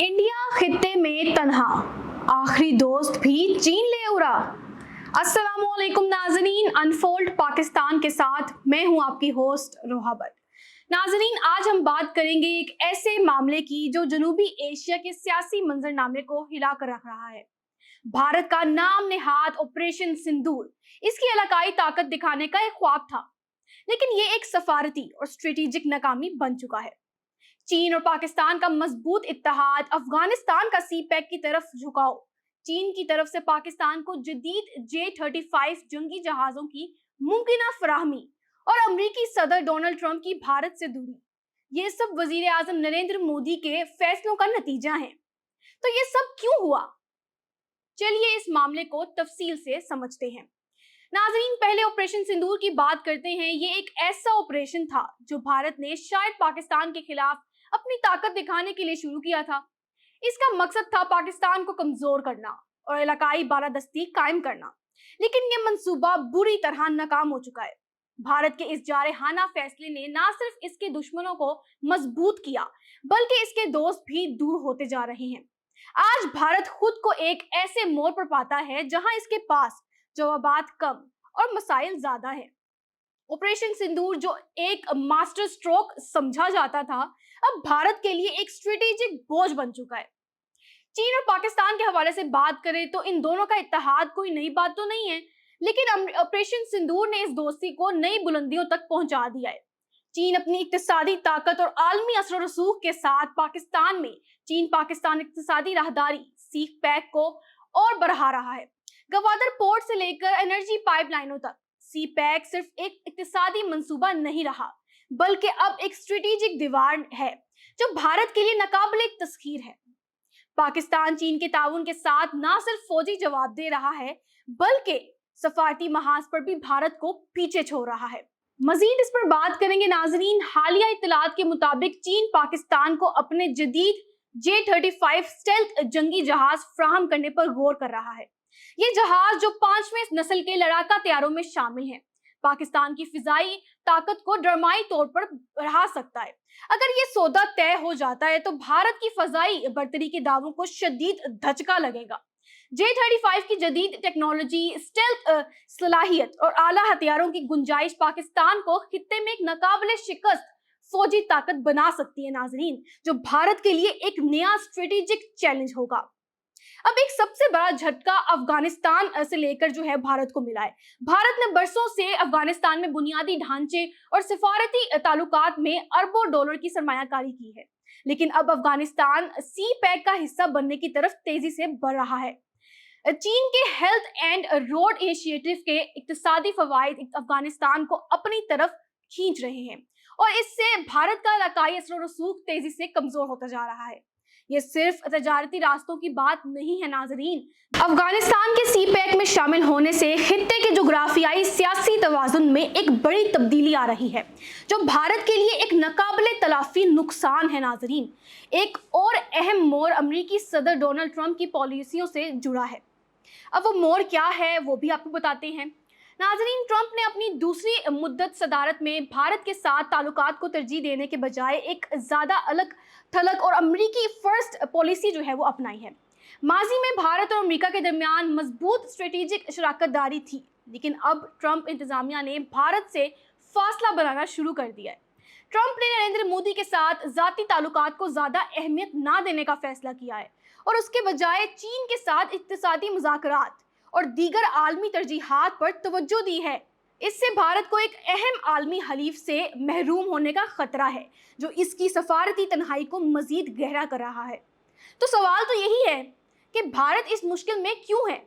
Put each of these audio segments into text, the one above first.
India खित्ते में तन्हा, आखिरी दोस्त भी चीन ले उड़ा। अस्सलामुअलैकुम नाज़रीन, अनफोल्ड पाकिस्तान के साथ मैं हूं आपकी होस्ट रोहा भट्ट। नाज़रीन, आज हम बात करेंगे एक ऐसे मामले की जो जनूबी एशिया के सियासी मंजरनामे को हिला कर रख रहा है। भारत का नाम नेहाद ऑपरेशन सिंदूर इसकी इलाकाई ताकत दिखाने का एक ख्वाब था, लेकिन ये एक सफारती और स्ट्रेटेजिक नाकामी बन चुका है। चीन और पाकिस्तान का मजबूत इत्तेहाद, अफगानिस्तान का सी पैक की तरफ झुकाव, चीन की तरफ से पाकिस्तान को जदीद J-35 जंगी जहाजों की मुमकिन फराहमी और अमरीकी सदर डोनाल्ड ट्रंप की भारत से दूरी, ये सब वजीर आजम नरेंद्र मोदी के फैसलों का नतीजा है। तो ये सब क्यों हुआ? चलिए इस मामले को तफसील से समझते हैं। नाजरीन, पहले ऑपरेशन सिंदूर की बात करते हैं। ये एक ऐसा ऑपरेशन था जो भारत ने शायद पाकिस्तान के खिलाफ अपनी ताकत दिखाने के लिए शुरू किया था। इसका मकसद था पाकिस्तान को कमजोर करना और इलाकाई बालादस्ती कायम करना, लेकिन ये मंसूबा बुरी तरह नाकाम हो चुका है। भारत के इस जारहाना फैसले ने न सिर्फ इसके दुश्मनों को मजबूत किया, बल्कि इसके दोस्त भी दूर होते जा रहे हैं। आज भारत खुद को एक ऐसे मोड़ पर पाता है जहां इसके पास जवाबात कम और मसाइल ज्यादा है। ऑपरेशन सिंदूर जो एक मास्टर स्ट्रोक समझा जाता था, अब भारत के लिए एक स्ट्रेटेजिक बोझ बन चुका है। चीन और पाकिस्तान के हवाले से बात करें तो इन दोनों का इत्तेहाद कोई नई बात तो नहीं है, लेकिन ऑपरेशन सिंदूर ने इस दोस्ती को नई बुलंदियों तक पहुंचा दिया है। चीन अपनी इक्तिसादी ताकत और आलमी असर रसूख के साथ पाकिस्तान में चीन पाकिस्तान इक्तिसादी राहदारी सीख पैक को और बढ़ा रहा है। गवादर पोर्ट से लेकर एनर्जी पाइपलाइनों तक सी पैक सिर्फ एक इक्तिसादी मंसूबा नहीं रहा, बल्कि अब एक स्ट्रेटेजिक दीवार है जो भारत के लिए नाकाबिले तस्खीर है। पाकिस्तान चीन के ताउन के साथ न सिर्फ फौजी जवाब दे रहा है, बल्कि सफारती महाज पर भी भारत को पीछे छोड़ रहा है। मजीद इस पर बात करेंगे नाजरीन। हालिया इत्तलात के मुताबिक चीन पाकिस्तान को अपने जदीद J-35 स्टेल्थ जंगी जहाज फ्राहम करने पर गौर कर रहा है। ये जहाज जो 5वें नस्ल के लड़ाका तैयारों में शामिल हैं, पाकिस्तान की फिजाई ताकत को ड्रामाई तौर पर बढ़ा सकता है। अगर ये सौदा तय हो जाता है तो भारत की फजाई बर्तरी के दावों को शदीद धचका लगेगा। J-35 की जदीद टेक्नोलॉजी, स्टेल्थ सलाहियत और आला हथियारों की गुंजाइश पाकिस्तान को खित्ते में एक नाकाबिले शिकस्त फौजी ताकत बना सकती है नाजरीन, जो भारत के लिए एक नया स्ट्रेटेजिक चैलेंज होगा। अब एक सबसे बड़ा झटका अफगानिस्तान से लेकर जो है भारत को मिला है। भारत ने बरसों से अफगानिस्तान में बुनियादी ढांचे और सिफारती ताल्लुकात में अरबों डॉलर की सरमायाकारी की है, लेकिन अब अफगानिस्तान सी पैक का हिस्सा बनने की तरफ तेजी से बढ़ रहा है। चीन के हेल्थ एंड रोड इनिशिएटिव के इक्तिसादी फवाइद अफगानिस्तान को अपनी तरफ खींच रहे हैं और इससे भारत का इलाकाई असर रसूख तेजी से कमजोर होता जा रहा है। ये सिर्फ तजारती रास्तों की बात नहीं है नाजरीन। अफगानिस्तान के सी पैक में शामिल होने से खित्ते के जोग्राफियाई सियासी तवाजुन में एक बड़ी तब्दीली आ रही है, जो भारत के लिए एक नाकाबिले तलाफी नुकसान है नाजरीन। एक और अहम मोड़ अमरीकी सदर डोनाल्ड ट्रंप की पॉलिसियों से जुड़ा है। अब वो मोड़ क्या है वो भी आपको बताते हैं नाजरीन। ट्रंप ने अपनी दूसरी मुद्दत सदारत में भारत के साथ ताल्लुकात को तरजीह देने के बजाय एक ज्यादा अलग थलग और अमरीकी फर्स्ट पॉलिसी जो है वो अपनाई है। माजी में भारत और अमेरिका के दरमियान मजबूत स्ट्रेटेजिक शराकतदारी थी, लेकिन अब ट्रंप इंतजामिया ने भारत से फासला बनाना शुरू कर दिया है। ट्रंप ने नरेंद्र मोदी के साथ जाती ताल्लुकात को ज्यादा अहमियत ना देने का फैसला किया है और उसके बजाय चीन के साथ इक्तिसादी मुज़ाकरात और दीगर आलमी तरजीहात पर तवज्जो दी है। इससे भारत को एक अहम आलमी हलीफ से महरूम होने का खतरा है, जो इसकी सफारती तन्हाई को मजीद गहरा कर रहा है। तो सवाल तो यही है कि भारत इस मुश्किल में क्यों है।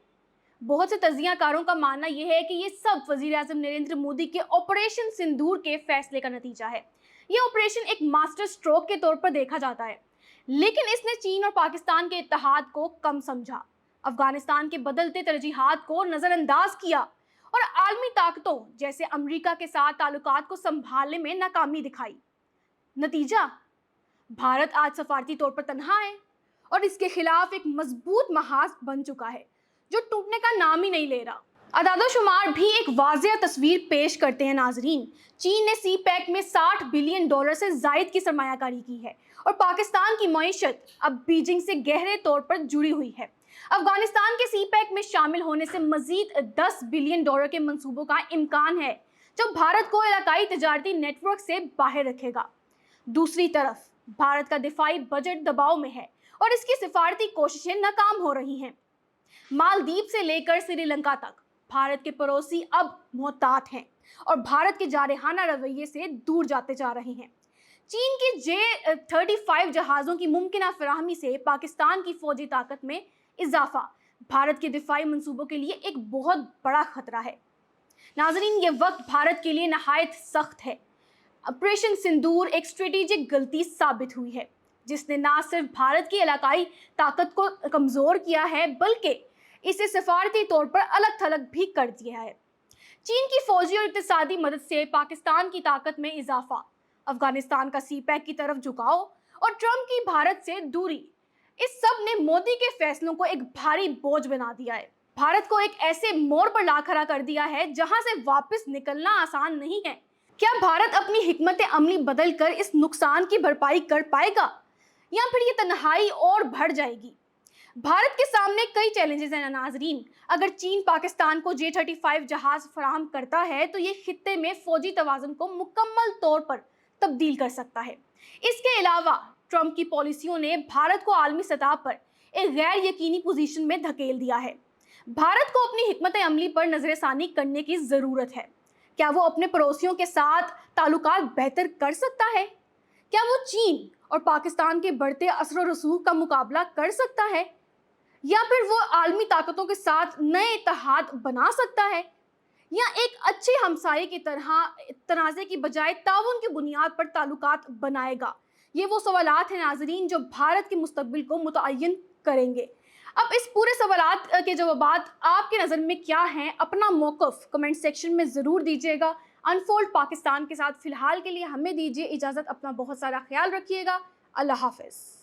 बहुत से तजियाकारों का मानना यह है कि ये सब वजीर आजम नरेंद्र मोदी के ऑपरेशन सिंदूर के फैसले का नतीजा है। ये ऑपरेशन एक मास्टर स्ट्रोक के तौर पर देखा जाता है, लेकिन इसने चीन और पाकिस्तान के इत्तेहाद को कम समझा, अफगानिस्तान के बदलते तरजीहात को नजरअंदाज किया और आलमी ताकतों जैसे अमेरिका के साथ ताल्लुकात को संभालने में नाकामी दिखाई। नतीजा, भारत आज सफारती तौर पर तन्हा है और इसके खिलाफ एक मजबूत महाज बन चुका है जो टूटने का नाम ही नहीं ले रहा। अदाद शुमार भी एक वाज़ेह तस्वीर पेश करते हैं नाजरीन। चीन ने सी पैक में $60 बिलियन से जायद की सरमायाकारी की है और पाकिस्तान की मईशत अब बीजिंग से गहरे तौर पर जुड़ी हुई है। अफगानिस्तान के सी पैक में शामिल होने से मजीद $10 बिलियन के मंसूबों का इम्कान है, जो भारत को इलाकाई तजारती नेटवर्क से बाहर रखेगा। दूसरी तरफ भारत का दिफाई बजट दबाव में है और इसकी सिफारती कोशिशें नाकाम हो रही हैं। मालदीव से लेकर श्रीलंका तक भारत के पड़ोसी अब मोहतात हैं और भारत के जारहाना रवैये से दूर जाते जा रहे हैं। चीन के J-35 जहाज़ों की मुमकिन फराहमी से पाकिस्तान की फौजी ताकत में इजाफा भारत के दिफाई मंसूबों के लिए एक बहुत बड़ा खतरा है। नाजरीन, ये वक्त भारत के लिए नहायत सख्त है। ऑपरेशन सिंदूर एक स्ट्रेटेजिक गलती साबित हुई है, जिसने ना सिर्फ भारत की इलाकाई ताकत को कमज़ोर किया है, बल्कि इसे सिफारती तौर पर अलग थलग भी कर दिया है। चीन की फौजी और इक़्तिसादी मदद से पाकिस्तान की ताकत में इजाफा, अफगानिस्तान का सी पैक की तरफ झुकाव और ट्रंप की भारत से दूरी, इस सब ने मोदी के फैसलों को एक भारी बोझ बना दिया है। भारत को एक ऐसे मोड़ पर ला खड़ा कर दिया है जहां से वापस निकलना आसान नहीं है। क्या भारत अपनी हिकमत अमली बदल कर इस नुकसान की भरपाई कर पाएगा या फिर ये तन्हाई और बढ़ जाएगी? भारत के सामने कई चैलेंजेस हैं नाजरीन। अगर चीन पाकिस्तान को J-35 जहाज फराहम करता है तो ये खित्ते में फौजी तवाज़ुन को मुकम्मल तौर पर तब्दील कर सकता है। इसके अलावा ट्रंप की पॉलिसियों ने भारत को आलमी सतह पर एक गैर यकीनी पोजीशन में धकेल दिया है। भारत को अपनी हिकमत अमली पर नजरसानी करने की ज़रूरत है। क्या वो अपने पड़ोसियों के साथ ताल्लुकात बेहतर कर सकता है? क्या वो चीन और पाकिस्तान के बढ़ते असर और रसूख का मुकाबला कर सकता है, या फिर वो आलमी ताकतों के साथ नए इत्तेहाद बना सकता है, या एक अच्छे हमसाये की तरह तनाज़े की बजाय ताउन की बुनियाद पर ताल्लुकात बनाएगा? ये वो सवालात हैं नाजरीन जो भारत के मुस्तकबिल को मुतय्यन करेंगे। अब इस पूरे सवालात के जवाबात आपके नज़र में क्या हैं? अपना मौक़िफ़ कमेंट सेक्शन में ज़रूर दीजिएगा। अनफोल्ड पाकिस्तान के साथ फ़िलहाल के लिए हमें दीजिए इजाज़त। अपना बहुत सारा ख्याल रखिएगा। अल्लाह हाफ़िज़।